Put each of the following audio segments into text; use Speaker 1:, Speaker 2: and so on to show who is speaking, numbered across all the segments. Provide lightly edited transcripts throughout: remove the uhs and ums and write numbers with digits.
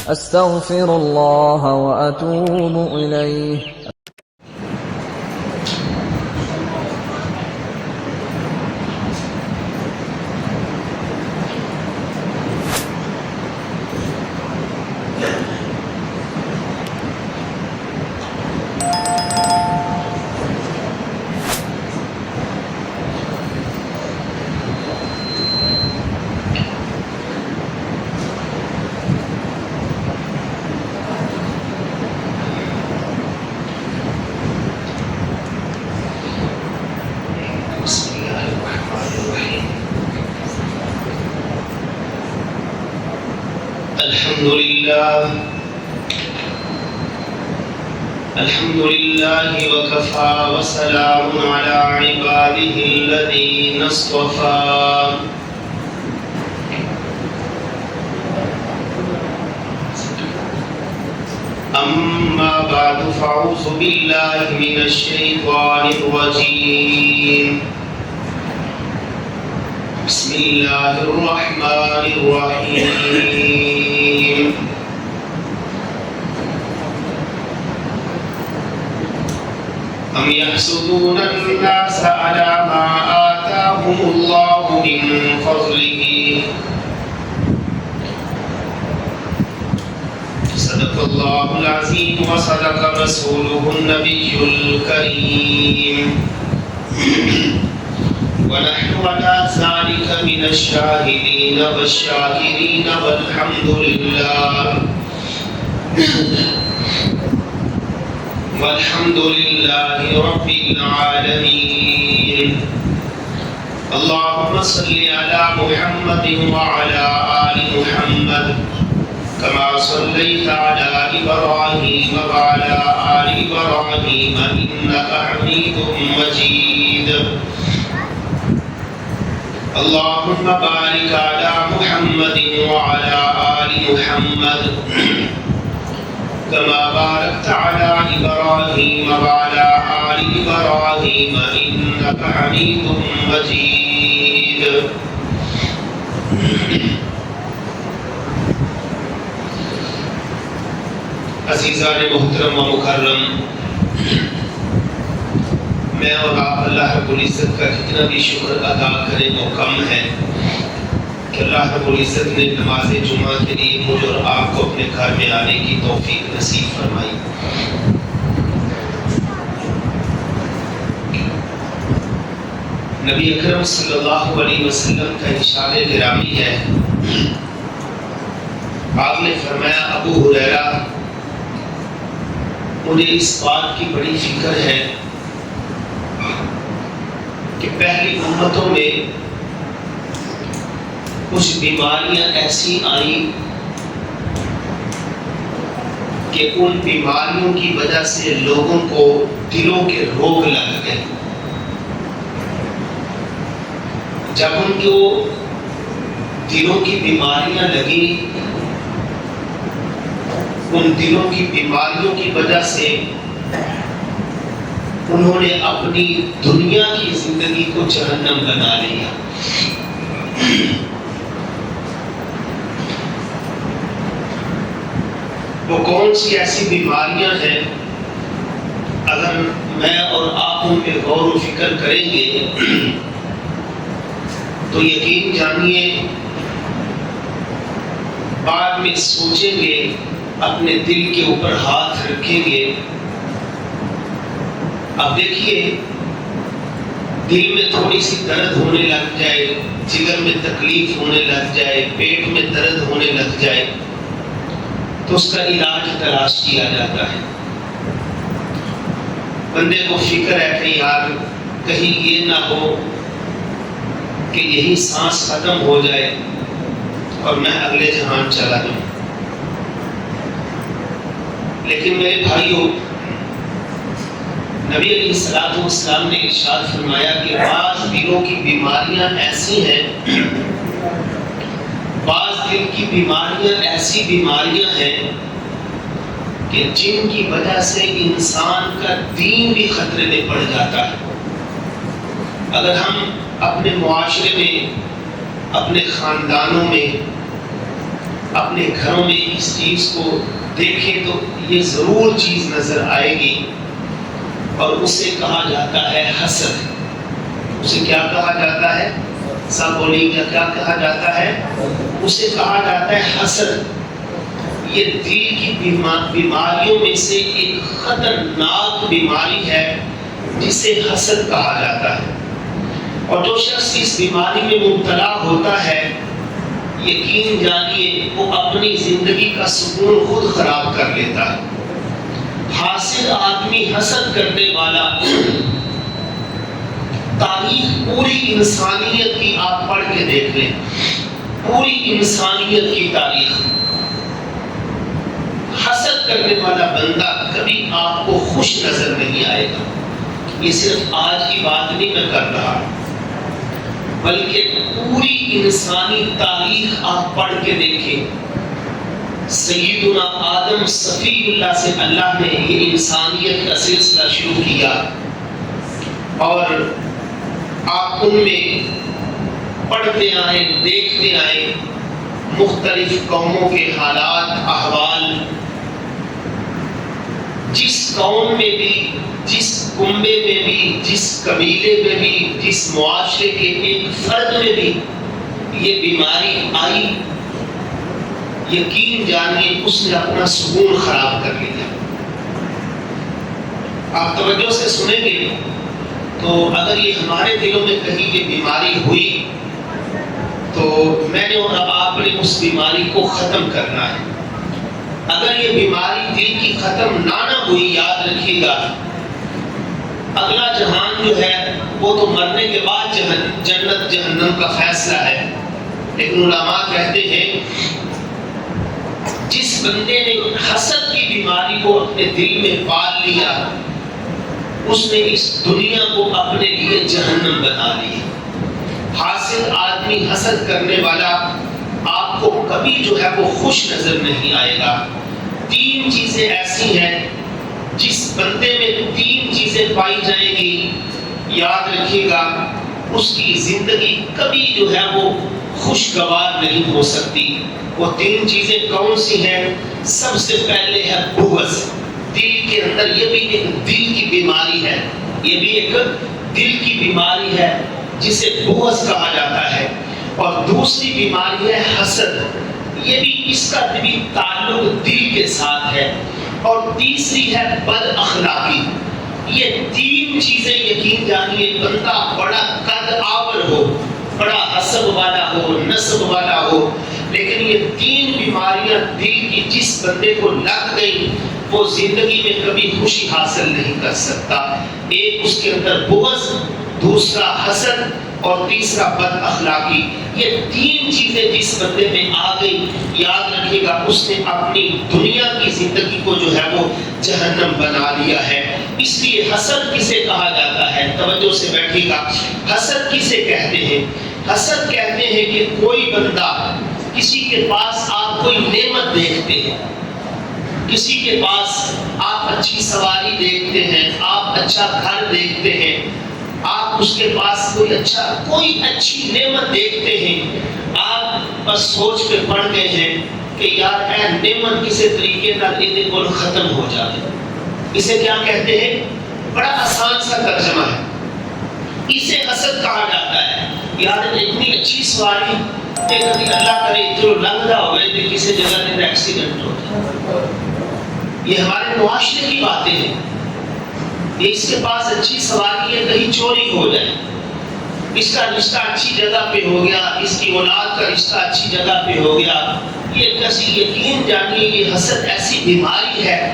Speaker 1: أستغفر الله وأتوب إليه.
Speaker 2: الحمد لله وكفى وسلام على عباده الذين اصطفى. أما بعد فأعوذ بالله من الشيطان الرجيم. بسم الله الرحمن الرحيم. أم يحسدون الناس على ما آتاهم الله من فضله. صدق الله العظيم وصدق رسوله النبي الكريم. ونحن على ذلك من الشاهدين والشاكرين والحمد لله رب العالمين. اللهم صل على محمد وعلى آل محمد كما صليت على إبراهيم وعلى آل إبراهيم إنك حميد مجيد. اللهم بارك على محمد وعلى آل محمد كما باركت على إبراهيم وعلى آل إبراهيم إنك حميد مجيد. عزیزان محترم و مکرم، میں اور آپ اللہ رب العزت کا کتنا بھی شکر ادا کریں وہ کم ہے کہ اللہ رب العزت نے نماز جمعہ کے لیے مجھے اور آپ کو اپنے گھر میں آنے کی توفیق نصیب فرمائی. نبی اکرم صلی اللہ علیہ وسلم کا ارشاد گرامی ہے. آپ نے فرمایا ابو ہریرہ مجھے اس بات کی بڑی فکر ہے کہ پہلی امتوں میں کچھ بیماریاں ایسی آئیں کہ ان بیماریوں کی وجہ سے لوگوں کو دلوں کے روگ لگ گئے. جب ان کو دلوں کی بیماریاں لگی، ان دلوں کی بیماریوں کی وجہ سے انہوں نے اپنی دنیا کی زندگی کو جہنم بنا لیا. وہ کون سی ایسی بیماریاں ہیں؟ اگر میں اور آپ ان پہ غور و فکر کریں گے تو یقین جانیے بعد میں سوچیں گے، اپنے دل کے اوپر ہاتھ رکھیں گے. اب دیکھیے، دل میں تھوڑی سی درد ہونے لگ جائے، جگر میں تکلیف ہونے لگ جائے، پیٹ میں درد ہونے لگ جائے تو اس کا علاج تلاش کیا جاتا ہے. بندے کو فکر ہے کہ یار کہیں یہ نہ ہو کہ یہی سانس ختم ہو جائے اور میں اگلے جہان چلا جاؤں. لیکن میرے بھائیوں، نبی علیہ السلام نے ارشاد فرمایا کہ بعض دلوں کی بیماریاں ایسی ہیں، بعض دل کی بیماریاں ایسی بیماریاں ہیں کہ جن کی وجہ سے انسان کا دین بھی خطرے میں پڑ جاتا ہے. اگر ہم اپنے معاشرے میں، اپنے خاندانوں میں، اپنے گھروں میں اس چیز کو دیکھیں تو یہ ضرور چیز نظر آئے گی، اور اسے کہا جاتا ہے حسد۔ اسے کیا کہا جاتا ہے؟ سب بولیے گا، کیا کہا جاتا ہے؟ اسے کہا جاتا ہے حسد۔ یہ دل کی بیماریوں میں سے ایک خطرناک بیماری ہے جسے حسد کہا جاتا ہے، اور جو شخص اس بیماری میں مبتلا ہوتا ہے، یقین جانیے وہ اپنی زندگی کا سکون خود خراب کر لیتا ہے۔ حاسد آدمی، حسد کرنے والا، تاریخ پوری انسانیت کی آپ پڑھ کے دیکھ لیں، پوری انسانیت کی تاریخ، حسد کرنے والا بندہ کبھی آپ کو خوش نظر نہیں آئے گا۔ یہ صرف آج کی بات نہیں میں کر رہا، بلکہ پوری انسانی تاریخ آپ پڑھ کے دیکھیں۔ سیدنا آدم صفی اللہ سے اللہ نے یہ انسانیت کا سلسلہ شروع کیا، اور آپ ان میں پڑھتے آئے، دیکھتے آئے مختلف قوموں کے حالات، احوال۔ جس قوم میں بھی، جس کنبے میں بھی، جس قبیلے میں بھی، جس معاشرے کے ایک فرد میں بھی یہ بیماری آئی، یقین جانیے اس نے اپنا سکون خراب کر لیا۔ آپ توجہ سے سنیں گے تو اگر یہ ہمارے دلوں میں کہیں یہ بیماری ہوئی تو میں نے اور آپ نے اس بیماری کو ختم کرنا ہے۔ اگر یہ بیماری دل کی ختم نہ ہوئی، یاد رکھیے گا اگلا جہان جو ہے وہ تو مرنے کے بعد جنت جہنم کا فیصلہ ہے، لیکن علماء کہتے ہیں جس بندے نے حسد کی بیماری کو اپنے دل میں پال لیا، اس نے اس دنیا کو اپنے لیے جہنم بنا لی۔ حاسد آدمی، حسد کرنے والا آپ کو کبھی جو ہے وہ خوش نظر نہیں آئے گا۔ تین چیزیں ایسی ہیں، جس بندے میں تین چیزیں پائی جائیں گی، یاد رکھیے گا اس کی زندگی کبھی جو ہے وہ خوشگوار نہیں ہو سکتی۔ وہ تین چیزیں کون سی ہیں؟ سب سے پہلے ہے بغض۔ دل کے اندر یہ بھی ایک دل کی بیماری ہے، یہ بھی ایک دل کی بیماری ہے جسے بغض کہا جاتا ہے۔ اور دوسری بیماری ہے حسد، یہ بھی اس کا بھی تعلق دل کے ساتھ ہے۔ اور تیسری ہے بد اخلاقی۔ یہ تین چیزیں یقین جانیے بندہ بڑا قد آور ہو، بڑا حسب والا ہو، نسب والا ہو، لیکن یہ تین بیماریاں دل کی جس بندے کو لگ گئی وہ زندگی میں کبھی خوشی حاصل نہیں کر سکتا۔ ایک اس کے اندر بغض، دوسرا حسد، اور تیسرا بد اخلاقی۔ یہ تین چیزیں جس بندے میں آ گئی، یاد رکھیے گا اس نے اپنی دنیا کی زندگی کو جو ہے وہ جہنم بنا لیا ہے۔ اس لیے حسد کسے کہا جاتا ہے؟ توجہ سے بیٹھیے گا، حسد کسے کہتے ہیں؟ حسد کہتے ہیں کہ کوئی بندہ، کسی کے پاس آپ کوئی نعمت دیکھتے ہیں، کسی کے پاس آپ اچھی سواری دیکھتے ہیں، آپ اچھا گھر دیکھتے ہیں، آپ اس کے پاس کوئی اچھی نعمت دیکھتے ہیں، آپ بس سوچ پہ پڑ گئے ہیں کہ یار اے نعمت کسی طریقے کا بالکل ختم ہو جائے۔ اسے کیا کہتے ہیں؟ بڑا آسان سا ترجمہ ہے، اسے حسد کہا جاتا ہے۔ یار اتنی اچھی سواری کہ کبھی اللہ کرے جو لنگ رہا ہوئے تو کسی جگہ میں ایکسیڈنٹ ہو جائے۔ یہ ہمارے معاشرے کی باتیں ہیں، یہ اس کے پاس اچھی سواری ہے، کہیں چوری ہو جائے، اس کا رشتہ اچھی جگہ پہ ہو گیا، اس کی اولاد کا رشتہ اچھی جگہ پہ ہو گیا۔ یہ کسی یقین جانیے یہ حسد ایسی بیماری ہے،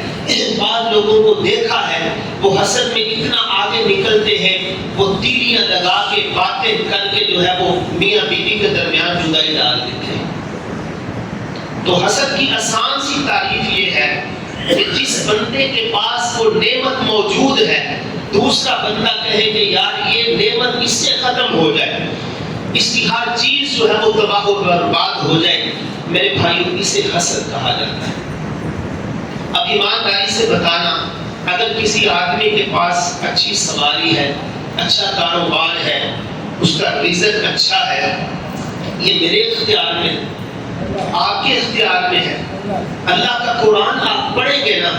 Speaker 2: بعض لوگوں کو دیکھا ہے وہ حسد میں اتنا آگے نکلتے ہیں، وہ تیلیاں لگا کے باتیں کر کے جو ہے وہ میاں بیوی کے درمیان جدائی ڈال دیتے ہیں۔ تو حسد کی آسان سی تعریف یہ ہے کہ جس بندے کے پاس وہ نعمت موجود ہے، دوسرا بندہ کہے کہ یار یہ نعمت اس سے ختم ہو جائے، اس کی ہر چیز جو ہے وہ تباہ و برباد ہو جائے، میرے بھائیو اسے حسد کہا جاتا ہے۔ اب ایمانداری سے بتانا، اگر کسی آدمی کے پاس اچھی سواری ہے، اچھا کاروبار ہے، اس کا رزق اچھا ہے، یہ میرے اختیار میں، آپ کے اختیار میں ہے. اللہ کا قرآن آپ پڑھیں گے نا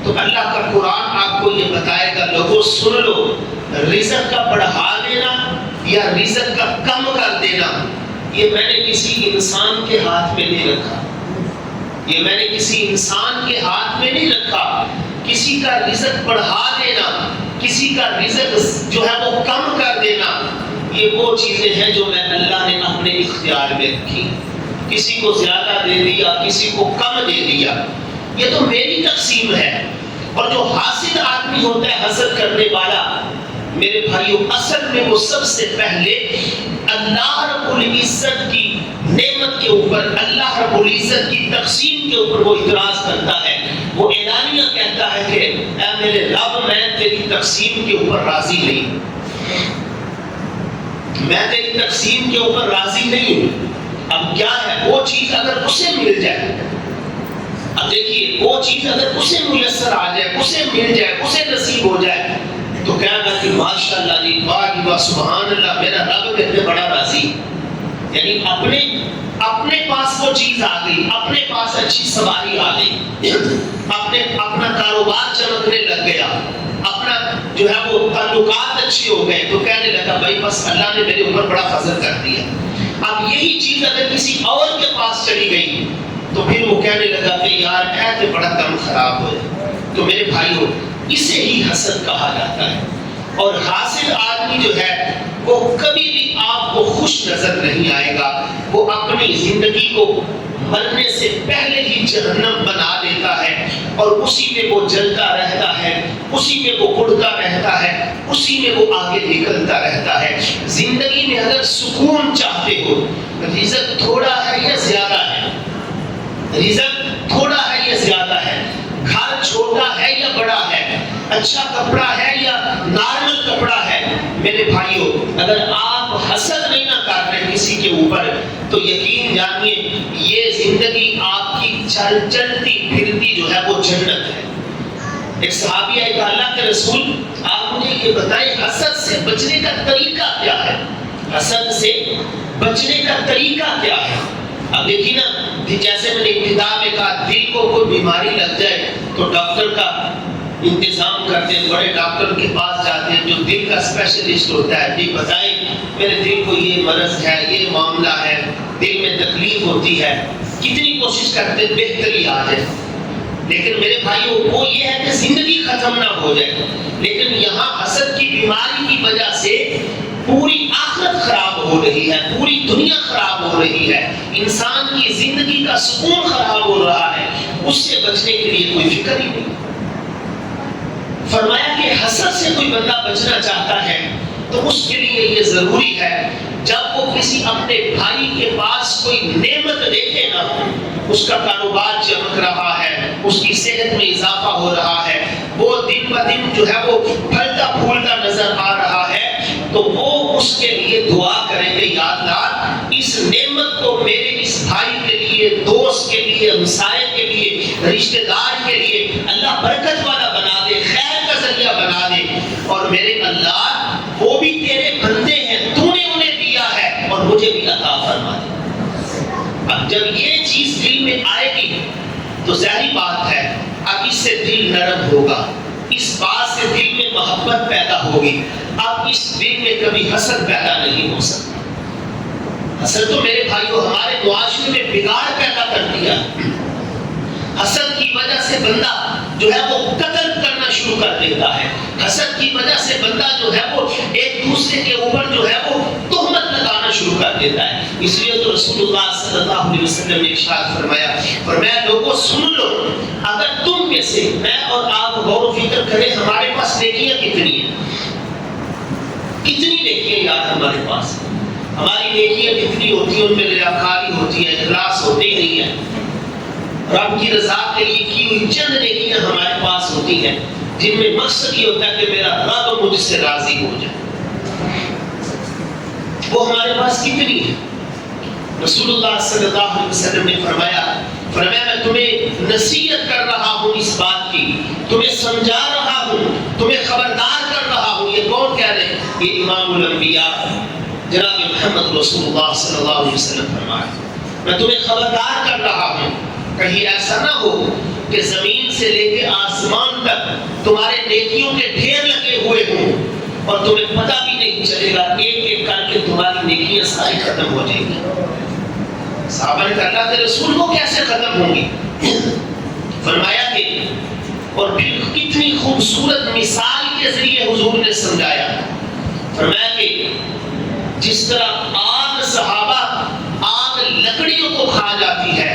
Speaker 2: تو اللہ کا قرآن آپ کو یہ بتائے گا لوگوں سن لو، رزق کا بڑھا دینا یا رزق کا کم کر دینا یہ میں نے کسی انسان کے ہاتھ میں نہیں رکھا. یہ میں نے کسی انسان کے ہاتھ میں نہیں رکھا. کسی کا رزق بڑھا دینا، کسی کا رزق جو ہے وہ کم کر دینا، یہ وہ چیزیں ہیں جو میں اللہ نے اپنے اختیار میں رکھی. کسی کو زیادہ دے دیا، کسی کو کم دے دیا، یہ تو میری تقسیم ہے. اور جو حاسد آدمی ہوتا ہے، حسد کرنے والا، میرے بھائیوں اصل میں وہ سب سے پہلے اللہ رب العزت کی نعمت کے اوپر، اللہ رب العزت کی تقسیم کے اوپر وہ اعتراض کرتا ہے. وہ اعلانیہ کہتا ہے کہ اے میرے رب میں تیری تقسیم کے اوپر راضی نہیں، میں تیری تقسیم کے اوپر راضی نہیں ہوں. اب کیا ہے وہ چیز اگر اسے مل جائے، اب دیکھیے وہ چیز اگر اسے میسر آ جائے، اسے مل جائے، اسے نصیب ہو جائے تو کہنا کہ ماشاء اللہ جی، واہ جی واہ، سبحان اللہ، میرا رب کتنے بڑا راضی. یعنی اپنے پاس وہ چیز آ گئی، اپنے پاس اچھی سواری آ گئی، اپنا کاروبار چمکنے لگ گیا، اپنا جو ہے وہ تعلقات اچھے ہو گئے تو کہنے لگا بھائی بس اللہ نے میرے اوپر بڑا فضل کر دیا. اب یہی چیز اگر کسی اور کے پاس چلی گئی تو پھر وہ کہنے لگا کہ یار ایسے بڑا کم خراب ہو جائے. تو میرے بھائیوں اسے ہی حسد کہا جاتا ہے. اور حاسد آدمی جو ہے وہ کبھی بھی آپ کو خوش نظر نہیں آئے گا. وہ اپنی زندگی کو مرنے سے پہلے ہی جہنم بنا دیتا ہے اور اسی میں وہ جلتا رہتا ہے، اسی میں وہ اڑتا رہتا ہے، اسی میں وہ آگے نکلتا رہتا ہے. زندگی میں اگر سکون چاہتے ہو، رزق تھوڑا ہے یا زیادہ ہے، رزق تھوڑا ہے یا زیادہ ہے، گھر چھوٹا ہے یا بڑا ہے، اچھا کپڑا ہے یا نارمل کپڑا ہے، میرے بھائیوں اگر آپ حسد نہیں نہ کر رہے کسی کے اوپر تو یقین جانیے یہ زندگی آپ کی چلتی پھرتی جو ہے وہ جنت ہے. ایک صحابی ہے کہ اللہ کے رسول آپ مجھے یہ بتائیں حسد سے بچنے کا طریقہ کیا ہے؟ حسد سے بچنے کا طریقہ کیا ہے؟ اب دیکھیے نا، جیسے میں نے ابتدا میں کہا دل کو کوئی بیماری لگ جائے تو ڈاکٹر کا انتظام کرتے ہیں، بڑے ڈاکٹر کے پاس جاتے ہیں جو دل کا اسپیشلسٹ ہوتا ہے. جی بتائیں میرے دل کو یہ مرض ہے، یہ معاملہ ہے، دل میں تکلیف ہوتی ہے، کتنی کوشش کرتے ہیں بہتری آ جائے. لیکن میرے بھائیوں وہ یہ ہے کہ زندگی ختم نہ ہو جائے. لیکن یہاں حسد کی بیماری کی وجہ سے پوری آخرت خراب ہو رہی ہے، پوری دنیا خراب ہو رہی ہے، انسان کی زندگی کا سکون خراب ہو رہا ہے. اس سے بچنے کے لیے کوئی فکر ہی نہیں. فرمایا کہ حسد سے کوئی بندہ بچنا چاہتا ہے تو اس کے لیے یہ ضروری ہے جب وہ کسی اپنے بھائی کے پاس کوئی نعمت دیکھے نا، اس کا کاروبار چمک رہا ہے، اس کی صحت میں اضافہ ہو رہا ہے، وہ دن بہ دن جو ہے وہ پھلتا پھولتا نظر آ رہا ہے، تو وہ اس کے لیے دعا کریں گے یا اللہ اس نعمت کو میرے اس بھائی کے لیے، دوست کے لیے، ہمسائے کے لیے، رشتہ دار کے لیے اللہ برکت والا بنا دے، خیر کا ذریعہ بنا دے. اور میرے اللہ وہ بھی تیرے بندے ہیں، تو نے انہیں دیا ہے اور مجھے بھی عطا فرما دے. اب جب یہ چیز دل میں آئے گی تو ظاہری بات ہے اب اس سے دل نرم ہوگا، اس بات سے دل میں محبت پیدا ہوگی. اب اس دل میں کبھی حسد پیدا نہیں ہو سکتا. حسد تو میرے بھائیوں ہمارے معاشرے میں بگاڑ پیدا کر دیا. حسد کی وجہ سے بندہ جو ہے وہ قتل کرنا شروع کر دیتا ہے. حسد کی وجہ سے بندہ جو ہے وہ ایک دوسرے کے اوپر جو ہے وہ تہمت لگانا شروع کر دیتا ہے. اس لیے تو رسول اللہ صلی اللہ علیہ وسلم نے ارشاد فرمایا لوگوں سن لو، اگر تم میں سے میں اور آپ غور و فکر کریں ہمارے پاس نیکیاں کتنی ہیں، کتنی نیکیاں یاد ہمارے پاس، ہماری نیکیاں کتنی ہوتی ہیں، ان میں ریاکاری ہوتی ہے، اخلاص ہوتے ہی نہیں ہے. رب کی رضا کے لیے کی ہوئی چند نیکیاں ہمارے پاس ہوتی ہیں جن میں مقصد یہ ہوتا ہے کہ میرا رب مجھ سے راضی ہو جائے. وہ ہمارے پاس کتنی ہے؟ رسول اللہ صلی اللہ علیہ وسلم نے فرمایا میں تمہیں نصیحت کر رہا ہوں اس بات کی، تمہیں سمجھا رہا ہوں، تمہیں خبردار کر رہا ہوں. یہ کون کہہ رہے ہیں؟ یہ امام الانبیاء جناب محمد رسول اللہ صلی اللہ علیہ وسلم فرمایا میں تمہیں خبردار کر رہا ہوں، کہیں ایسا نہ ہو کہ زمین سے لے کے آسمان تک تمہارے نیکیوں کے ڈھیر لگے ہوئے ہوں اور تمہیں پتہ بھی نہیں چلے گا، ایک ایک کر کے تمہاری نیکیاں ساری ختم ہو جائیں گی۔ صحابہ نے کہا اللہ کے رسول کو کیسے ختم ہوں گی؟ فرمایا کہ اور پھر کتنی خوبصورت مثال کے ذریعے حضور نے سمجھایا، فرمایا کہ جس طرح آگ صحابہ آگ لکڑیوں کو کھا جاتی ہے،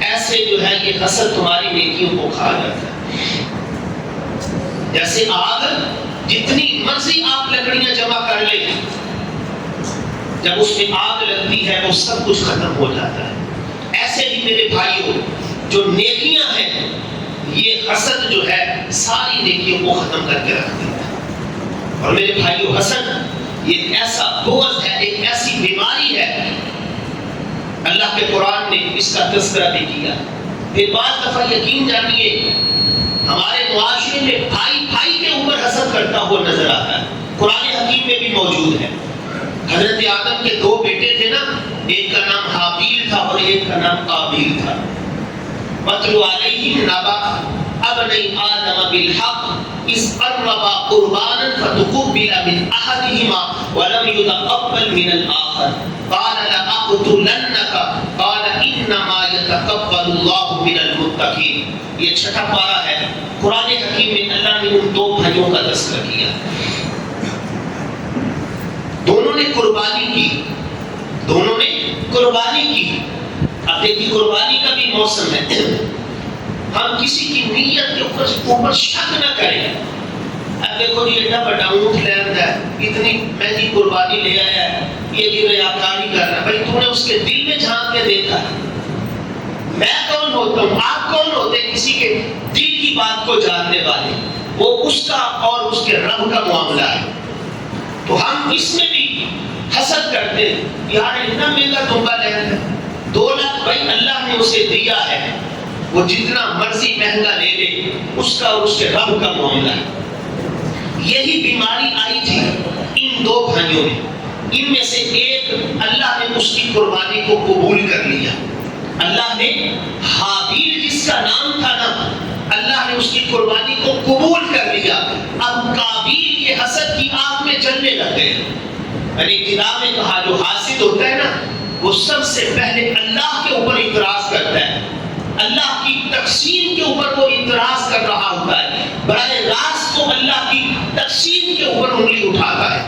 Speaker 2: ایسے جو ہے یہ حسد تمہاری نیکیوں کو کھا جاتا ہے۔ جیسے آگ جتنی مرضی آپ لکڑیاں جمع کر لیں، جب اس میں آگ لگتی ہے وہ سب کچھ ختم ہو جاتا ہے۔ ایسے ہی میرے بھائیوں جو نیکیاں ہیں، یہ حسد جو ہے ساری نیکیوں کو ختم کر کے رکھ دیتا ہے۔ اور میرے بھائیوں حسد یہ ایسا بغض ہے، ایک ایسی بیماری ہے، اللہ کے قرآن نے اس کا تذکرہ بھی کیا۔ پھر بعض دفعہ یقین جانیے ہمارے معاشرے میں بھائی بھائی کے اوپر حسد کرتا ہوا نظر آتا ہے، قرآن حکیم میں بھی موجود ہے۔ حضرت آدم کے دو بیٹے تھے نا، ایک کا نام حابیل تھا اور ایک کا نام قابیل تھا۔ وَاتْلُ عَلَيْهِمْ نَبَأَ ابْنَيْ آدَمَ بِالْحَقِّ إِذْ قَرَّبَا قُرْبَانًا فَتُقُبِّلَ مِنْ أَحَدِهِمَا وَلَمْ يُتَقَبَّلْ مِنَ الْآخَرِ قَالَ لَأَقْتُلَنَّكَ قَالَ إِنَّمَا يَتَقَبَّلُ اللَّهُ مِنَ الْمُتَّقِينَ۔ یہ چھٹا پارہ ہے قرآن حکیم میں، اللہ نے ان دو بھائیوں کا تذکرہ کیا۔ دونوں نے قربانی کی، دونوں نے قربانی کی۔ اب دیکھیے قربانی کا بھی موسم ہے، ہم کسی کی نیت کے اوپر شک نہ کریں۔ اب دیکھو یہ ایڈا بڑا اونٹ لے آتا ہے، اتنی مہنگی قربانی لے آیا ہے، یہ بھی ریاکاری کر رہا ہے۔ بھائی تو نے اس کے دل میں جھانک کے دیکھا ہے؟ میں کون ہوتا ہوں، آپ کون ہوتے ہیں کسی کے دل کی بات کو جاننے والے؟ وہ اس کا اور اس کے رب کا معاملہ ہے۔ تو ہم اس میں بھی حسد کرتے ہیں، یار اتنا مہنگا دمبا لے آتا ہے، 2 لاکھ بھائی اللہ نے اسے دیا ہے، وہ جتنا مرضی مہنگا لے لے، اس کا اور اس کے رب کا معاملہ ہے۔ یہی بیماری آئی تھی ان دو بھائیوں میں، ان میں سے ایک اللہ نے اس کی قربانی کو قبول کر لیا۔ اللہ نے حابیل جس کا نام تھا نا، اللہ نے اس کی قربانی کو قبول کر لیا۔ اب قابیل یہ حسد کی آگ میں جلنے لگ گئے۔ میں نے کتاب میں کہا جو حاسد ہوتا ہے نا، وہ سب سے پہلے اللہ کے اوپر اعتراض کرتا ہے، اللہ کی تقسیم کے اوپر وہ اعتراض کر رہا ہوتا ہے، براہ راست وہ اللہ کی تقسیم کے اوپر انگلی اٹھاتا ہے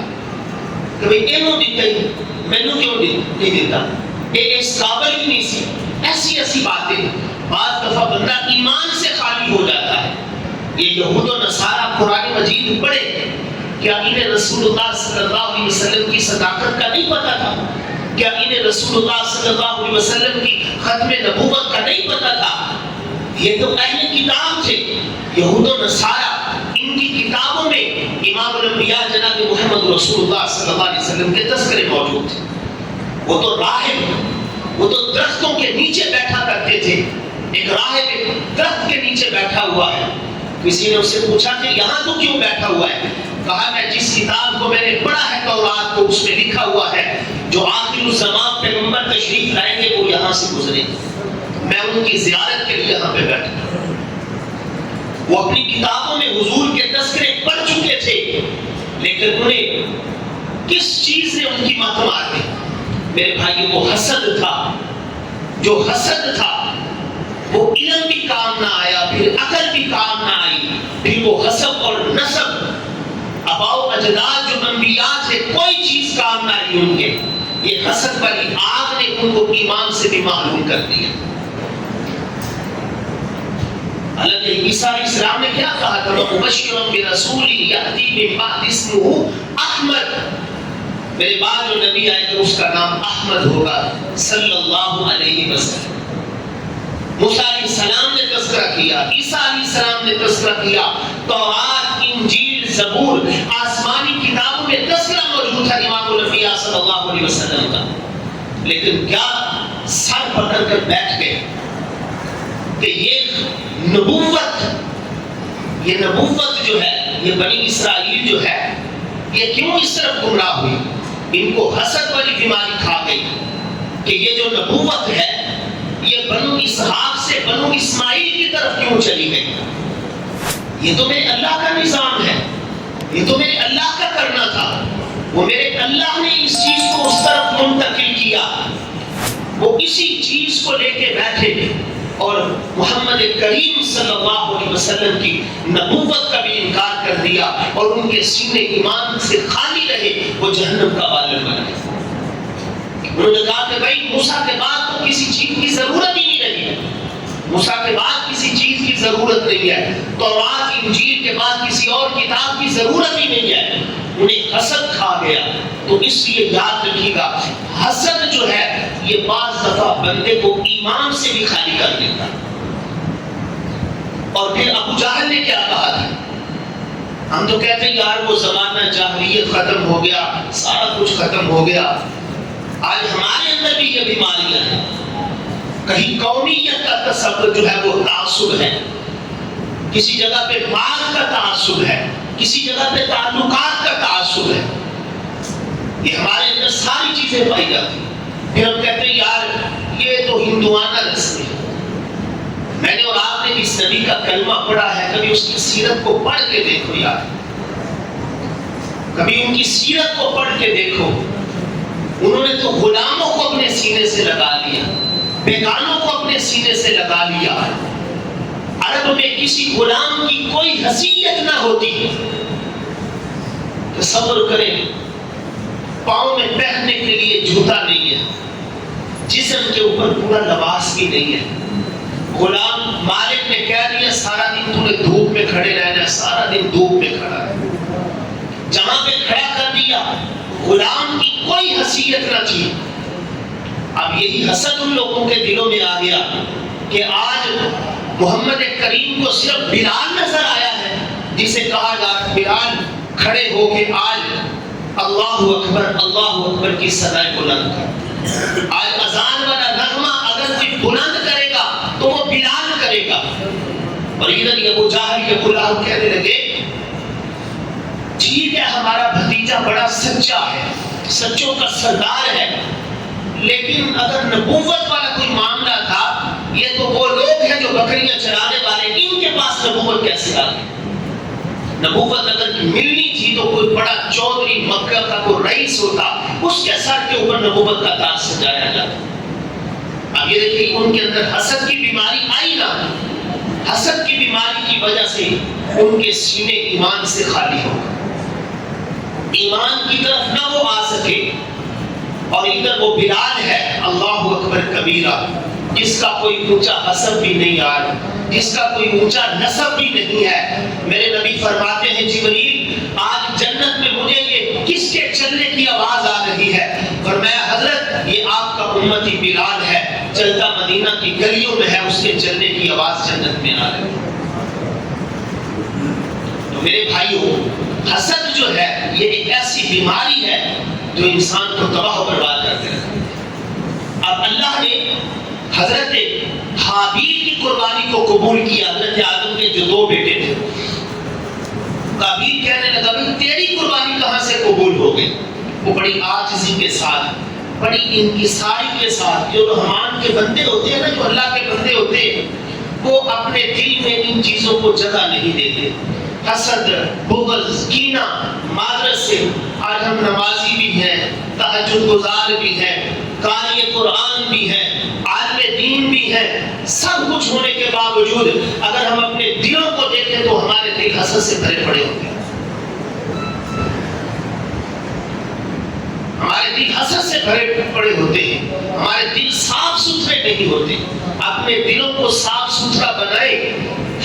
Speaker 2: کہ بھئی اینوں دیتا ہی مینوں کیوں نہیں دیتا، اس قابل ہی نہیں سی، ایسی باتیں۔ بعض دفعہ بندہ ایمان سے خالی ہو جاتا ہے۔ یہ یہود و نصارہ قرآن مجید پڑھے، کیا انہیں رسول اللہ صلی اللہ علیہ وسلم کی صداقت کا نہیں پتا تھا؟ کیا انہیں رسول اللہ صلی اللہ علیہ وسلم کی ختم نبوت کا نہیں پتا تھا؟ یہ تو اہل کتاب تھے، یہود و نصارہ، ان کی کتابوں میں امام الانبیاء جناب محمد رسول اللہ صلی اللہ علیہ وسلم کے تذکرے موجود تھے۔ وہ تو راہب، وہ تو درختوں کے نیچے بیٹھا کرتے تھے۔ ایک راہب درخت کے نیچے بیٹھا ہوا ہے، کسی نے اس سے پوچھا کہ یہاں تو کیوں بیٹھا ہوا ہے؟ کہا میں جس کتاب کو میں نے پڑھا ہے تورات کو، اس میں لکھا ہوا ہے جو آخر الزمان پیغمبر تشریف لائیں گے وہ یہاں سے گزرے، میں ان کی زیارت کے لیے یہاں پہ بیٹھا۔ وہ اپنی کتابوں میں حضور کے تذکرے پڑھ چکے تھے، لیکن انہیں کس چیز نے ان کی مت مار دی؟ میرے بھائیوں کو حسد تھا۔ جو حسد تھا وہ علم بھی کام نہ آیا، پھر عقل بھی کام نہ آئی، پھر وہ حسب اور نسب، آباؤ اجداد جو انبیاء تھے، کوئی چیز کام نہ آئی ان کے۔ یہ حسد والی آگ نے ان کو ایمان سے بھی معلوم کر دیا۔ حالانکہ عیسیٰ علیہ السلام نے کیا کہا تھا؟ مبشرا برسول یأتی من بعد اسمہ احمد، میرے بعد جو نبی آئے گا اس کا نام احمد ہوگا صلی اللہ علیہ وسلم۔ موسیٰ علیہ السلام نے تذکرہ کیا، عیسیٰ علیہ السلام نے تذکرہ کیا، تورات، انجیل، زبور، آسمانی کتابوں میں تذکرہ موجود ہے امام الانبیاء صلی اللہ علیہ وسلم کا، لیکن کیا سر پکڑ کر بیٹھ گئے کہ یہ نبوت جو ہے، یہ بنی اسرائیل جو ہے، یہ کیوں اس طرف گمراہ ہوئی؟ ان کو حسد والی بیماری کھا گئی، کہ یہ جو نبوت ہے یہ بنو اسحاق سے بنو اسماعیل کی طرف کیوں چلی گئی؟ یہ تو میرے اللہ کا نظام ہے، یہ تو میرے اللہ کا کرنا تھا، وہ میرے اللہ نے اس چیز کو اس طرف منتقل کیا، وہ اسی چیز کو لے کے بیٹھے اور محمد کریم صلی اللہ علیہ وسلم کی نبوت کا بھی انکار کر دیا اور ان کے سینے ایمان سے خالی رہے، وہ جہنم کا والد بن گئے۔ انہوں نے کہا کہ بھائی موسیٰ کے بعد تو کسی چیز کی ضرورت ہی نہیں رہی ہے، موسیٰ کے بعد کسی چیز کی ضرورت نہیں ہے، تورات انجیل کے بعد کسی اور کتاب کی ضرورت ہی نہیں ہے۔ انہیں حسد کھا گیا۔ تو اس لیے یاد رکھیے گا، حسد جو ہے یہ بعض دفعہ بندے کو ایمان سے بھی خالی کر دیتا۔ اور پھر ابو جہل نے کیا کہا تھا؟ ہم تو کہتے ہیں یار وہ زمانہ جاہلیت ختم ہو گیا، سارا کچھ ختم ہو گیا۔ آج ہمارے اندر بھی یہ بیماریاں ہیں، کہیں قومیت کا تصور جو ہے وہ تعصب ہے، کسی جگہ پہ مال کا تعصب ہے، کسی جگہ پہ تعلقات کا تعصب ہے، یہ ہمارے اندر ساری چیزیں پائی جاتی ہیں۔ پھر ہم کہتے ہیں یار یہ تو ہندوانہ رسم ہے۔ میں نے اور آپ نے اس نبی کا کلمہ پڑھا ہے، کبھی اس کی سیرت کو پڑھ کے دیکھو یار، کبھی ان کی سیرت کو پڑھ کے دیکھو۔ انہوں نے تو غلاموں کو اپنے سینے سے لگا لیا، بیگانوں کو اپنے سینے سے لگا لیا۔ عرب میں کسی غلام کی کوئی حیثیت نہ ہوتی۔ تصور کریں، پاؤں میں پہننے کے لیے جوتا نہیں ہے، جسم کے اوپر پورا لباس بھی نہیں ہے۔ غلام مالک نے کہہ دیا سارا دن تو نے دھوپ میں کھڑے رہنا، سارا دن دھوپ میں کھڑا ہے، جہاں پہ کھڑا کر دیا، غلام کی کوئی حیثیت نہ تھی۔ اب یہی حسد ان لوگوں کے دلوں میں آ گیا کہ آج محمد کریم کو صرف بلال نظر آیا ہے، جسے کہا جاتا بلال کھڑے ہو کے آج اللہ اکبر کی صدائے بلند کر۔ آج اذان والا نغمہ اگر کوئی بلند کرے گا تو وہ بلال کرے گا۔ اور ادھر یہ ابو جہل کے غلام کہنے لگے ٹھیک ہے ہمارا بھتیجا بڑا سچا ہے، سچوں کا سردار ہے، لیکن اگر نبوت والا کوئی معاملہ تھا، یہ تو وہ لوگ ہیں جو بکریاں چرانے والے، ان کے پاس نبوت کیسے آ گئی؟ نبوت اگر ملنی تھی تو کوئی بڑا چودھری مکہ کا کوئی رئیس ہوتا، اس کے سر کے اوپر نبوت کا تاج سجایا جاتا۔ اب یہ دیکھیں ان کے اندر حسد کی بیماری آئی نہ، حسد کی بیماری کی وجہ سے ان کے سینے ایمان سے خالی ہو گئے، ایمان کی طرف نہ وہ آ سکے۔ اور ادھر وہ بلال ہے اللہ اکبر کبیرہ، جس کا کوئی اونچا حسب بھی نہیں آ رہا، جس کا کوئی اونچا نسب بھی نہیں ہے۔ میرے نبی فرماتے ہیں جبریل آج جنت میں مجھے یہ کس کے چلنے کی آواز آ رہی ہے؟ فرمایا حضرت یہ آپ کا امتی بلال ہے، چلتا مدینہ کی گلیوں میں ہے، اس کے چلنے کی آواز جنت میں آ رہی ہے۔ تو میرے بھائیوں، حسد جو ہے یہ ایک ایسی بیماری ہے جو انسان کو تباہ و برباد کرتے رہتا ہے۔ اب اللہ نے حضرت حابیل کی قربانی کو قبول کیا۔ حضرت آدم کے جو دو بیٹے تھے، قابیل کہنے لگا بھائی تیری قربانی کہاں سے قبول ہو گئی؟ وہ بڑی عاجزی کے ساتھ، بڑی انکساری کے ساتھ، جو رحمان کے بندے ہوتے ہیں نا، جو اللہ کے بندے ہوتے ہیں، وہ اپنے دل میں ان چیزوں کو جگہ نہیں دیتے۔ حسد، بغض، کینہ، معذرت سے آج ہم نمازی بھی ہیں، تہجد گزار بھی ہیں، قاری قرآن بھی ہیں، عالم دین بھی ہیں، سب کچھ ہونے کے باوجود اگر ہم اپنے دلوں کو دیکھیں تو ہمارے دل حسد سے بھرے پڑے ہوتے ہیں، ہمارے دل حسد سے بھرے پڑے ہوتے ہیں، ہمارے دل صاف ستھرے نہیں ہوتے۔ اپنے دلوں کو صاف ستھرا بنائے،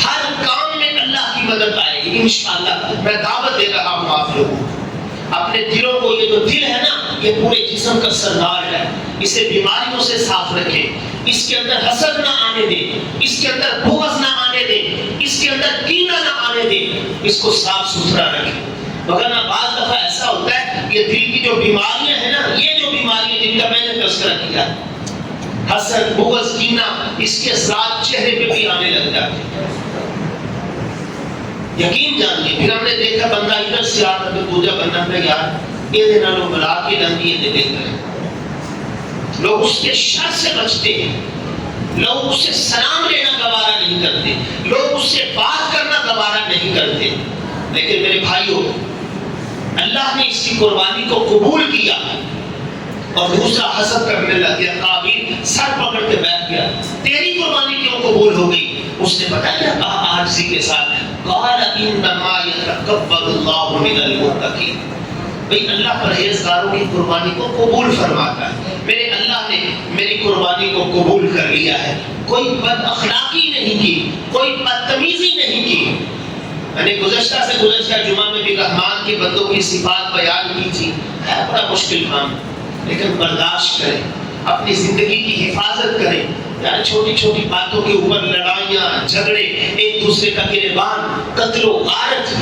Speaker 2: ہر کام میں اللہ کی مدد آئے گی انشاءاللہ۔ میں دعوت دے رہا ہوں آپ لوگوں کو، اپنے دلوں کو، یہ جو دل ہے نا یہ پورے جسم کا سردار ہے، اسے بیماریوں سے صاف رکھیں، اس کے اندر حسد نہ آنے دیں، اس کے اندر بغض نہ آنے دیں، اس کے اندر کینہ نہ آنے دیں، اس کو صاف ستھرا رکھیں۔ وگرنہ بعض دفعہ ایسا ہوتا ہے یہ دل کی جو بیماریاں ہیں نا، یہ جو بیماریاں جن کا میں نے تذکرہ کیا، حسد، بغض، کینہ، اس کے اثرات چہرے پہ بھی آنے لگ جاتے ہیں۔ یقین جانیے، پھر ہم نے دیکھا بندہ ادھر سے آتا تو دوجا بندہ میں یار یہ دینا لو ملا کے لنگی یہ دیکھ رہے لوگ اس کے شر سے بچتے ہیں، لوگ اس سے سلام لینا گوارا نہیں کرتے، لوگ اس سے بات کرنا گوارا نہیں کرتے. لیکن میرے بھائیوں، اللہ نے اس کی قربانی کو قبول کیا اور دوسرا حسد کرنے لگ گیا. قابیل سر پکڑ کے بیٹھ گیا، تیری قربانی کیوں قبول ہو گئی؟ اس نے پتہ کیا کہا عاجزی کے ساتھ؟ قال انما يتقبل الله من المتقين. بھئی اللہ پرہیزگاروں کی قربانی کو قبول فرماتا ہے. میرے اللہ نے میری قربانی کو قبول کر لیا ہے. کوئی بد اخلاقی نہیں کی، کوئی بدتمیزی نہیں کی. میں نے گزشتہ جمعہ میں بھی رحمان کے بندوں کی صفات بیان کی تھی. ہے بڑا مشکل کام، لیکن برداشت کریں، اپنی زندگی کی حفاظت کریں. یار چھوٹی چھوٹی باتوں کے اوپر لڑائیاں، جھگڑے، ایک دوسرے کا گریبان، قتل و غارت،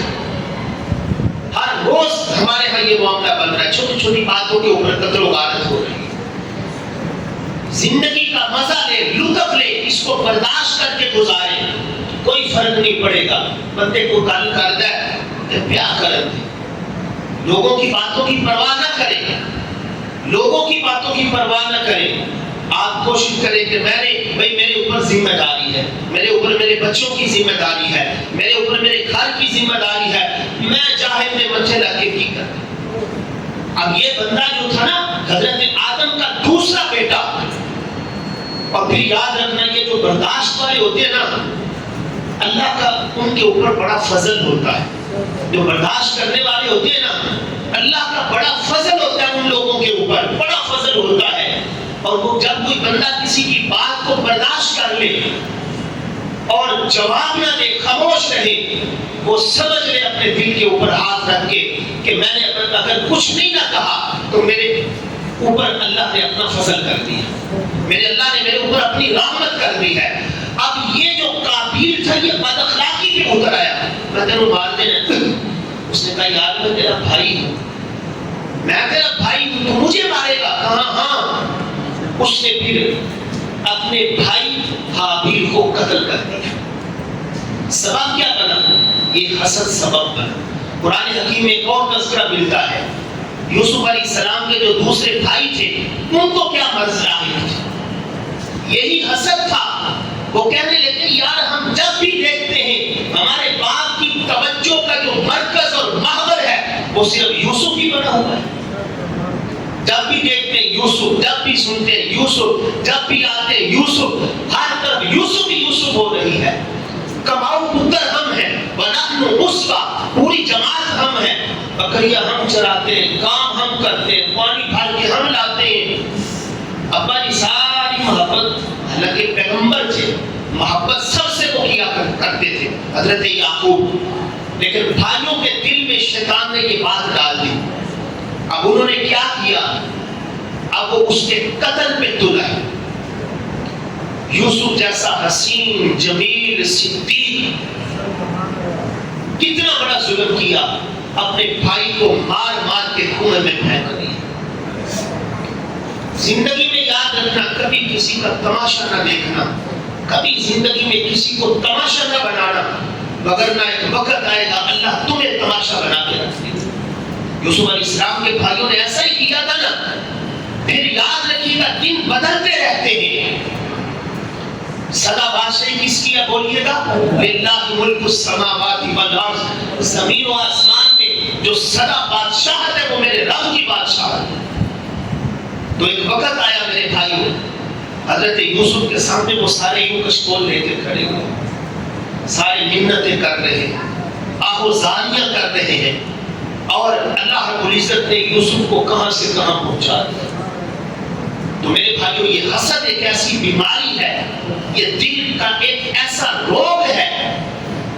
Speaker 2: ہر روز ہمارے ہاں یہ معاملہ بن رہا ہے. چھوٹی چھوٹی باتوں کے اوپر قتل و غارت ہو رہی ہے. زندگی کا مزہ لے، لطف لے، اس کو برداشت کر کے گزارے، کوئی فرق نہیں پڑے گا. بندے کو گل کر دے کہ پیا کر دے، لوگوں کی باتوں کی پرواہ نہ کرے، لوگوں کی باتوں کی پرواہ نہ کرے. آپ کوشش کریں کہ میرے اوپر ذمہ داری ہے، میرے اوپر میرے بچوں کی ذمہ داری ہے، میرے اوپر میرے گھر کی ذمہ داری ہے، میں چاہے میں مچھے لگے کی کرتا. اب یہ بندہ جو تھا نا حضرت آدم کا دوسرا بیٹا، اور پھر یاد رکھنا یہ جو برداشت والے ہوتے ہیں نا، اللہ کا ان کے اوپر بڑا فضل ہوتا ہے. جو برداشت کرنے والے ہوتے ہیں نا، اللہ کا بڑا فضل ہوتا ہے ان لوگوں کے اوپر، بڑا فضل ہوتا ہے. اور وہ جب کوئی بندہ کسی کی بات کو برداشت کر لے اور جواب نہ دے، خاموش رہے، وہ سمجھ لے اپنے دل کے اوپر ہاتھ رکھ کے کہ میں نے اگر کچھ نہیں نہ کہا تو میرے اوپر اللہ نے اپنا فضل کر دیا، میرے اللہ نے میرے اوپر اپنی رحمت کر دی ہے. اب یہ جو قابیل تھا یہ بد اخلاقی پہ اتر آیا. میں تیرے مار دینا، اس نے کہا یار میں تیرا بھائی ہوں، میں تیرا بھائی ہوں، تو مجھے مارے گا؟ کہاں ہاں. اس نے پھر اپنے بھائی حابیل کو قتل کر دیا. سبب کیا بنا؟ یہ حسد سبب بنا. قرآن حکیم میں ایک اور تذکرہ ملتا ہے، یوسف علیہ السلام کے جو دوسرے بھائی تھے ان کو کیا مرض لاحق تھا؟ یہی حسد تھا. وہ کہنے لگے یار ہم جب بھی دیکھتے ہیں ہمارے باپ کی توجہ کا جو مرکز اور محور ہے وہ صرف یوسف ہی بنا ہوا ہے. جب بھی دیکھتے ہیں یوسف، جب بھی سنتے ہیں یوسف، جب بھی آتے ہیں یوسف، ہر طرف یوسف ہی یوسف ہو رہی ہے. کماؤ پتر ہم ہیں، وَنَحْنُ أُسْوَةٌ، پوری جماعت ہم ہیں، بکریاں ہم چراتے ہیں، کام ہم کرتے ہیں، پانی بھر کے ہم لاتے ہیں. ابا کی ساری محبت، حالانکہ پیغمبر تھے، محبت سب سے وہ کیا کرتے تھے حضرت یعقوب، لیکن بھائیوں کے دل میں شیطان نے یہ بات ڈال دی. اب انہوں نے کیا کیا؟ اب وہ اس کے قتل پہ تلا ہے. یوسف جیسا حسین، جمیل، صدیق کتنا بڑا ظلم کیا، اپنے بھائی کو مار مار کے کنویں میں پھینک دیا. زندگی میں یاد رکھنا، کبھی کسی کا تماشا نہ دیکھنا، کبھی زندگی میں کسی کو تماشا نہ بنانا، وگرنہ ایک وقت آئے گا اللہ تمہیں تماشا بنا کے رکھ دے. یوسف علیہ السلام کے بھائیوں نے ایسا ہی کیا تھا نا. پھر یاد رکھیے گا دن بدلتے رہتے ہیں. سدا بادشاہی کس کی ہے بولیے گا؟ للہ ملک السماوات والارض، زمین و آسمان میں جو سدا بادشاہت ہے وہ میرے رب کی بادشاہت ہے. تو ایک وقت آیا میرے بھائیوں، حضرت یوسف کے سامنے وہ سارے یوں کشکول لے کے کھڑے ہوئے، سارے منتیں کر رہے ہیں، آہوزاریاں کر رہے ہیں، اور اللہ رب العزت نے یوسف کو کہاں سے کہاں پہنچا دیا. تو میرے بھائیوں یہ حسد ایک ایسی بیماری ہے، یہ دل کا ایک ایسا روگ ہے.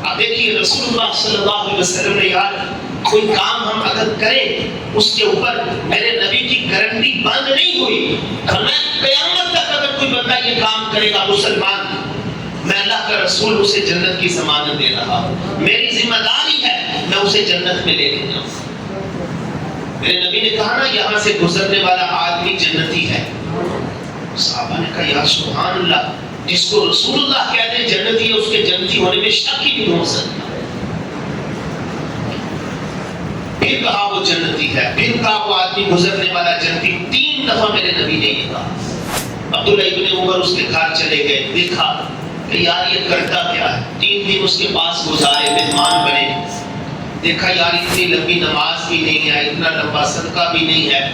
Speaker 2: اب دیکھیے رسول اللہ صلی اللہ علیہ وسلم نے یار کوئی کام ہم اگر کریں اس کے اوپر میرے نبی کی گارنٹی بند نہیں ہوئی، میں قیامت تک اگر کوئی بندہ یہ کام کرے گا مسلمان، میں اللہ کا رسول اسے جنت کی ضمانت دے رہا ہوں، میری ذمہ داری ہے میں اسے جنت میں لے کے جاؤں. میرے نبی نے کہا نا یہاں سے گزرنے والا آدمی جنتی ہے. صحابہ نے کہا یا سبحان اللہ، جس کو رسول اللہ کہتے ہیں جنتی ہے اس کے جنتی ہونے میں شک ہی نہیں ہو سکتا. پھر پھر کہا وہ جنتی ہے، پھر کہا وہ آدمی گزرنے والا جنتی. 3 دفعہ میرے نبی نے یہ کہا. عبداللہ ابن عمر اس کے گھر چلے گئے، دیکھا کہ یار یہ کرتا کیا ہے. 3 دن اس کے پاس گزارے، مہمان بنے. دیکھا یار اتنی لمبی نماز بھی نہیں ہے، اتنا لمبا صدقہ بھی نہیں ہے.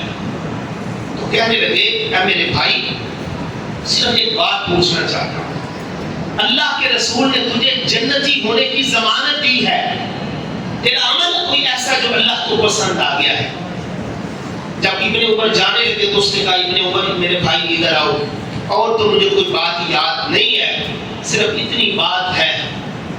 Speaker 2: تو کہنے لگے اے میرے بھائی، صرف ایک بات پوچھنا چاہتا ہوں. اللہ کے رسول نے تجھے جنتی ہونے کی ضمانت دی ہے، تیرا عمل کوئی ایسا جو اللہ کو پسند آ گیا ہے؟ جب ابن عمر جانے لگے تو اس نے کہا ابن عمر میرے بھائی ادھر آؤ، اور تو مجھے کوئی بات یاد نہیں ہے، صرف اتنی بات ہے،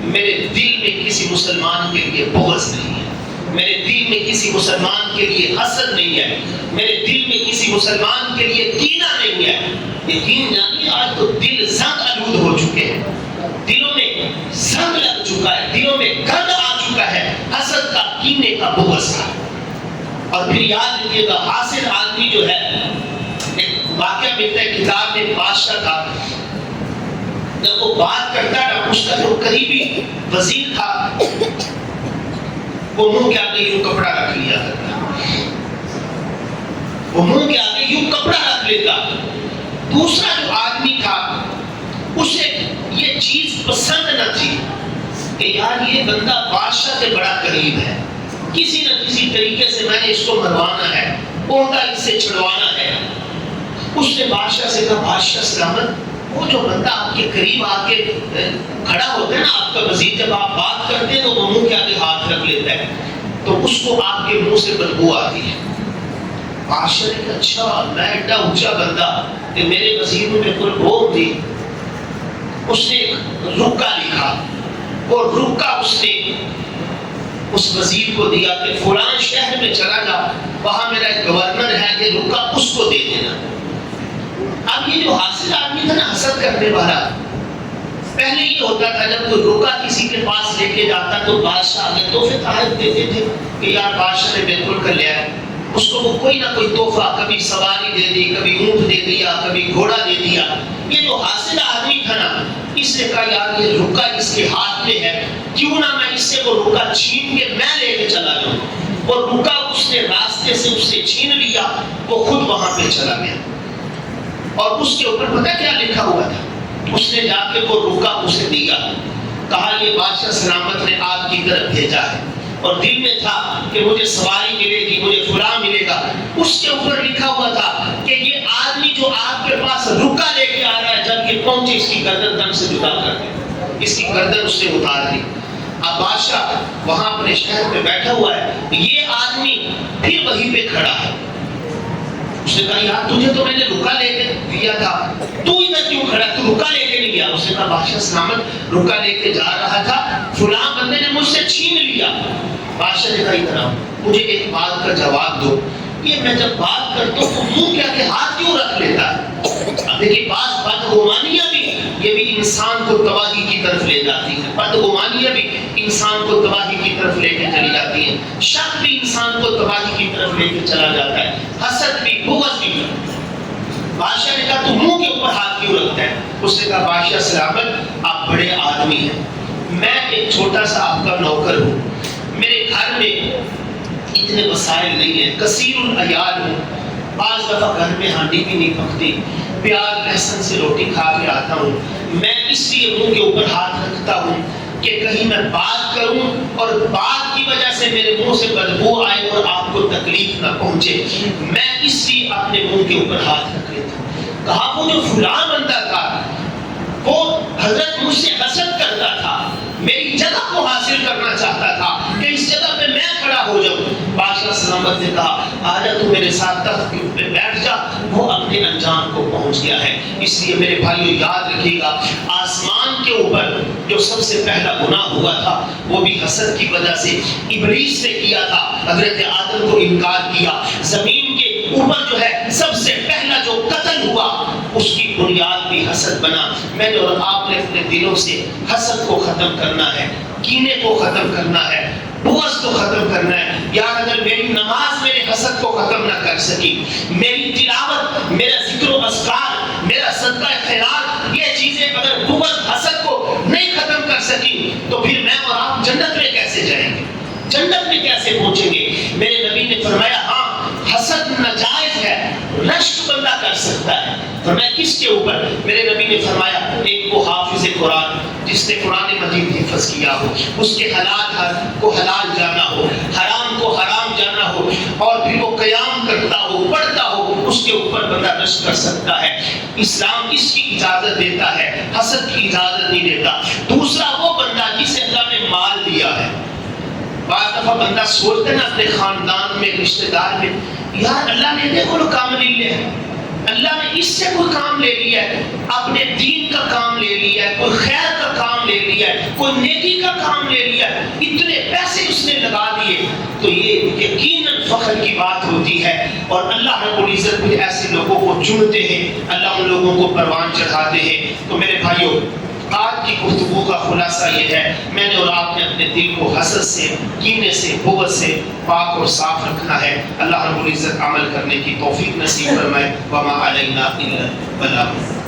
Speaker 2: میرے دل میں کسی مسلمان کے لیے بغض نہیں ہے، میرے دل میں کسی مسلمان کے لیے حسد نہیں ہے، میرے دل میں کسی مسلمان کے لیے کینہ نہیں ہے. یقین جانیے آج تو دل زنگ آلود ہو چکے ہیں، دلوں میں زنگ لگ چکا ہے، دلوں میں گند آ چکا ہے، حسد کا، کینے کا، بغض کا. اور پھر یاد رکھیے گا حاسد آدمی جو ہے، ایک واقعہ ملتا ہے کتاب میں، بادشاہ تھا، جب وہ بات کرتا تھا اس کا جو قریبی وزیر تھا وہ منہ کے آگے یوں کپڑا رکھ لیا کرتا، وہ منہ کے آگے یوں کپڑا رکھ لیتا. دوسرا جو آدمی تھا اسے یہ چیز پسند نہ تھی کہ یار یہ بندہ بادشاہ سے بڑا قریب ہے، کسی نہ کسی طریقے سے میں نے اس کو مروانا ہے، عہدہ اس سے چھڑوانا ہے. اس نے بادشاہ سے کہا بادشاہ سلامت، وہ جو بندہ آپ کے قریب آ کے کھڑا ہوتا ہے نا آپ کا وزیر، جب آپ بات کرتے ہیں تو وہ منہ کے آگے ہاتھ رکھ لیتا ہے تو اس کو آپ کے منہ سے بدبو آتی ہے. بادشاہ نے کہا اچھا میں ایڈا اونچا بندہ کہ میرے وزیر میں بالکل روک دی. اس نے رکا لکھا اور رکا اس نے اس وزیر کو دیا کہ فلان شہر میں چلا جا، وہاں میرا ایک گورنر ہے، یہ رکا اس کو دے دینا. اب یہ جو حاسد آدمی تھا نا، حسد کرنے والا، پہلے یہ ہوتا تھا جب کوئی رکا کسی کے پاس لے کے جاتا تو بادشاہ آگے تحفے تحائف دیتے تھے کہ یار بادشاہ نے بالکل کر لیا ہے. اس کو وہ کوئی نہ کوئی تحفہ، کبھی سواری دے دی، کبھی اونٹ دے دیا، کبھی گھوڑا دے دیا. یہ جو حاسد آدمی تھا نا، اس نے کہا یار یہ رکا اس کے ہاتھ میں ہے، کیوں نہ میں اس سے وہ رکا چھین کے میں لے کے چلا جاؤں. اور رکا اس نے راستے سے اس سے چھین لیا، وہ خود وہاں پہ چلا گیا. اور اس کے اوپر پتہ کیا لکھا ہوا تھا؟ اس نے جا کے وہ رکا اسے دیا، کہا یہ بادشاہ سلامت نے آپ کی طرف بھیجا ہے، اور دل میں تھا کہ مجھے سواری ملے گی، مجھے فلاں ملے گا. اس کے اوپر لکھا ہوا تھا کہ یہ آدمی جو آپ کے پاس رکا لے کے آ رہا ہے، جب یہ پہنچے اس کی گردن دم سے جدا کر دے، اس کی گردن اس سے اتار دی. اب بادشاہ وہاں اپنے شہر میں بیٹھا ہوا ہے، یہ آدمی پھر وہیں پہ کھڑا ہے. اس نے کہا یار تجھے تو میں نے رکا لے کے دیا تھا، تو ادھر کیوں کھڑا، تو رکا لے کے نہیں گیا؟ اس نے کہا بادشاہ سلامت رکا لے کے جا رہا تھا، فلاں بندے نے مجھ سے چھین لیا. بادشاہ نے کہا ادھر آؤ، مجھے ایک بات کا جواب دو، یہ میں جب بات کرتا ہوں تو منہ کیا کہ ہاتھ کیوں رکھ لیتا ہے؟ اب دیکھیے بعض بدگمانیاں بھی یہ بھی انسان کو تباہی کی طرف لے جاتی ہیں، بدگمانیاں بھی انسان کو تباہی کی طرف لے کے چلی جاتی ہیں، شک بھی انسان کو تباہی کی طرف لے کے چلا جاتا ہے، حسد بھی، بغض بھی. بادشاہ نے کہا تو منہ کے اوپر ہاتھ کیوں رکھتا ہے؟ اس نے کہا بادشاہ سلامت آپ بڑے آدمی ہیں، میں ایک چھوٹا سا آپ کا نوکر ہوں، میرے گھر میں اتنے وسائل نہیں ہیں، کثیر العیال ہوں، بعض دفعہ گھر میں ہانڈی بھی نہیں پکتی، پیاز لہسن سے روٹی کھا کے آتا ہوں. میں اس لیے منہ کے اوپر ہاتھ رکھتا ہوں کہ کہیں میں بات کروں اور بات کی وجہ سے میرے منہ سے بدبو آئے اور آپ کو تکلیف نہ پہنچے، میں اس لیے اپنے منہ کے اوپر ہاتھ رکھ لیتا ہوں. کہا وہ جو فلاں بندہ تھا وہ حضرت مجھ سے حسد کرتا تھا، میری جگہ کو حاصل کرنا چاہتا تھا کہ اس جگہ پہ میں کھڑا ہو جاؤں. بادشاہ سلامت نے کہا آجا تو میرے ساتھ تخت پہ بیٹھ جا، وہ اپنے انجام کو پہنچ گیا ہے. اس لیے میرے بھائیو یاد رکھیے گا، آسمان کے اوپر جو سب سے پہلا گناہ ہوا تھا وہ بھی حسد کی وجہ سے ابلیس نے کیا تھا، حضرت آدم کو انکار کیا. زمین کے اوپر جو ہے سب سے پہلا جو قتل ہوا اس کی بنیاد بھی حسد بنا. میں نے اور آپ نے اپنے دلوں سے حسد کو ختم کرنا ہے، کینے کو ختم کرنا ہے، بغض کو ختم کرنا ہے. یار اگر میری نماز میرے حسد کو ختم نہ کر سکی، میری تلاوت، میرا ذکر و اذکار، میرا صدقہ خیرات، یہ چیزیں اگر بغض حسد کو نہیں ختم کر سکی تو پھر میں اور آپ جنت میں کیسے جائیں گے؟ جنت میں کیسے پہنچیں گے؟ میرے نبی نے فرمایا ہاں حسد ناجائز ہے، رشک بندہ کر سکتا ہے۔ فرمایا کس کے اوپر؟ میرے نبی نے فرمایا ایک وہ حافظ قرآن جس نے قرآن مجید حفظ کیا ہو، اس کے حلال کو حلال جانا ہو، حرام کو حرام جانا ہو، اور پھر وہ قیام کرتا ہو، پڑھتا ہو، اس کے اوپر بندہ رشک کر سکتا ہے۔ اسلام اس کی اجازت دیتا ہے، حسد کی اجازت نہیں دیتا۔ دوسرا وہ بندہ جسے اللہ نے مال دیا ہے۔ بعض دفعہ بندہ سوچتا ہے نا اپنے خاندان میں، رشتہ دار میں، یار اللہ نے دیکھو نا کام لے لیا ہے، اللہ نے اس سے کوئی کام لے لیا ہے، اپنے دین کا کام لے لیا ہے، کوئی خیر کا کام لے لیا ہے، کوئی نیکی کا کام لے لیا ہے، اتنے پیسے اس نے لگا دیے، تو یہ یقیناً فخر کی بات ہوتی ہے۔ اور اللہ رب العزت بھی ایسے لوگوں کو چنتے ہیں، اللہ ان لوگوں کو پروان چڑھاتے ہیں۔ تو میرے بھائیوں، آج کی گفتگو کا خلاصہ یہ ہے، میں نے اور آپ نے اپنے دل کو حسد سے، کینے سے، بغض سے پاک اور صاف رکھنا ہے۔ اللہ رب العزت عمل کرنے کی توفیق نصیب فرمائے۔ وما علینا الا البلاغ۔